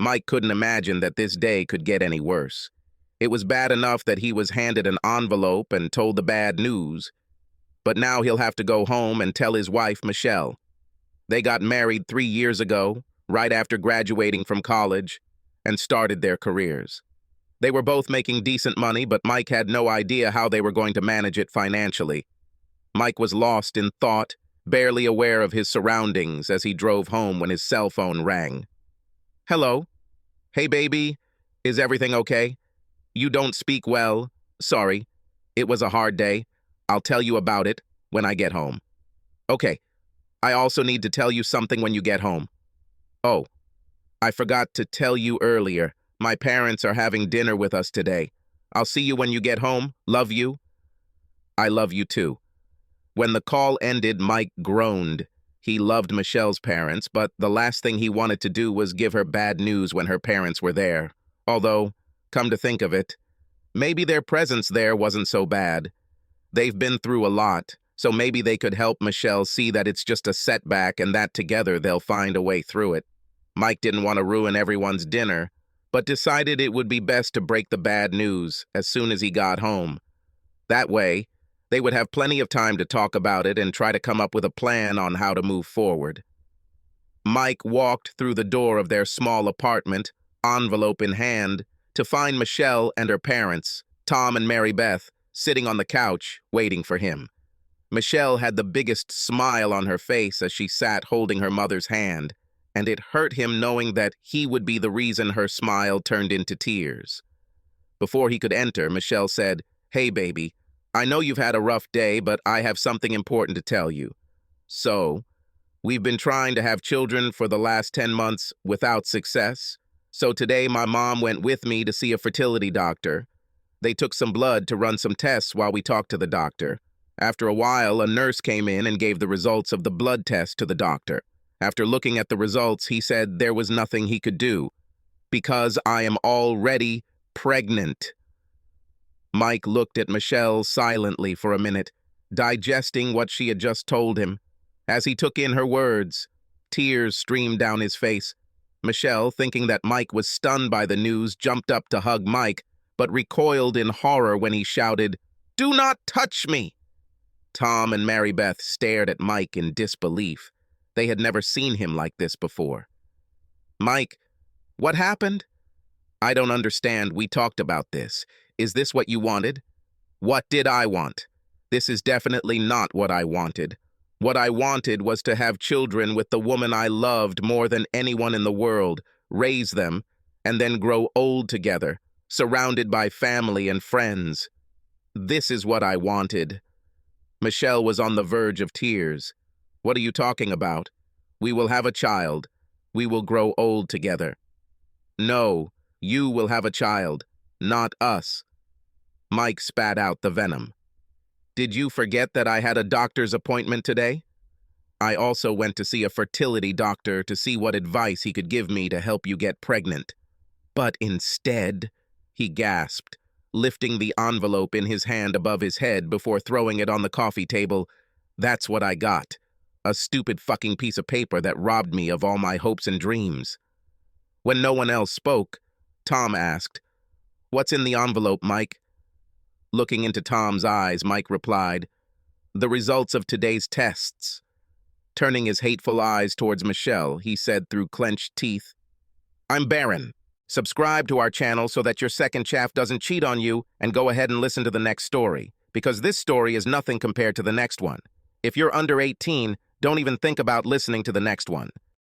Mike couldn't imagine that this day could get any worse. It was bad enough that he was handed an envelope and told the bad news, but now he'll have to go home and tell his wife, Michelle. They got married 3 years ago, right after graduating from college, and started their careers. They were both making decent money, but Mike had no idea how they were going to manage it financially. Mike was lost in thought, barely aware of his surroundings as he drove home when his cell phone rang. "Hello? Hey, baby. Is everything okay? You don't speak well. Sorry. It was a hard day. I'll tell you about it when I get home." "Okay. I also need to tell you something when you get home." "Oh, I forgot to tell you earlier. My parents are having dinner with us today. I'll see you when you get home. Love you." "I love you too." When the call ended, Mike groaned. He loved Michelle's parents, but the last thing he wanted to do was give her bad news when her parents were there. Although, come to think of it, maybe their presence there wasn't so bad. They've been through a lot, so maybe they could help Michelle see that it's just a setback and that together they'll find a way through it. Mike didn't want to ruin everyone's dinner, but decided it would be best to break the bad news as soon as he got home. That way, they would have plenty of time to talk about it and try to come up with a plan on how to move forward. Mike walked through the door of their small apartment, envelope in hand, to find Michelle and her parents, Tom and Mary Beth, sitting on the couch, waiting for him. Michelle had the biggest smile on her face as she sat holding her mother's hand, and it hurt him knowing that he would be the reason her smile turned into tears. Before he could enter, Michelle said, "Hey, baby, I know you've had a rough day, but I have something important to tell you. So, we've been trying to have children for the last 10 months without success. So today my mom went with me to see a fertility doctor. They took some blood to run some tests while we talked to the doctor. After a while, a nurse came in and gave the results of the blood test to the doctor. After looking at the results, he said there was nothing he could do, because I am already pregnant." Mike looked at Michelle silently for a minute, digesting what she had just told him. As he took in her words, tears streamed down his face. Michelle, thinking that Mike was stunned by the news, jumped up to hug Mike, but recoiled in horror when he shouted, "Do not touch me!" Tom and Mary Beth stared at Mike in disbelief. They had never seen him like this before. "Mike, what happened?" "I don't understand. We talked about this. Is this what you wanted?" "What did I want? This is definitely not what I wanted. What I wanted was to have children with the woman I loved more than anyone in the world, raise them, and then grow old together, surrounded by family and friends. This is what I wanted." Michelle was on the verge of tears. "What are you talking about? We will have a child. We will grow old together." "No, you will have a child, not us." Mike spat out the venom. "Did you forget that I had a doctor's appointment today? I also went to see a fertility doctor to see what advice he could give me to help you get pregnant. But instead," he gasped, lifting the envelope in his hand above his head before throwing it on the coffee table, "that's what I got. A stupid fucking piece of paper that robbed me of all my hopes and dreams." When no one else spoke, Tom asked, "What's in the envelope, Mike?" Looking into Tom's eyes, Mike replied, "The results of today's tests." Turning his hateful eyes towards Michelle, he said through clenched teeth, "I'm barren. Subscribe to our channel so that your second chaff doesn't cheat on you, and go ahead and listen to the next story, because this story is nothing compared to the next one. If you're under 18, don't even think about listening to the next one."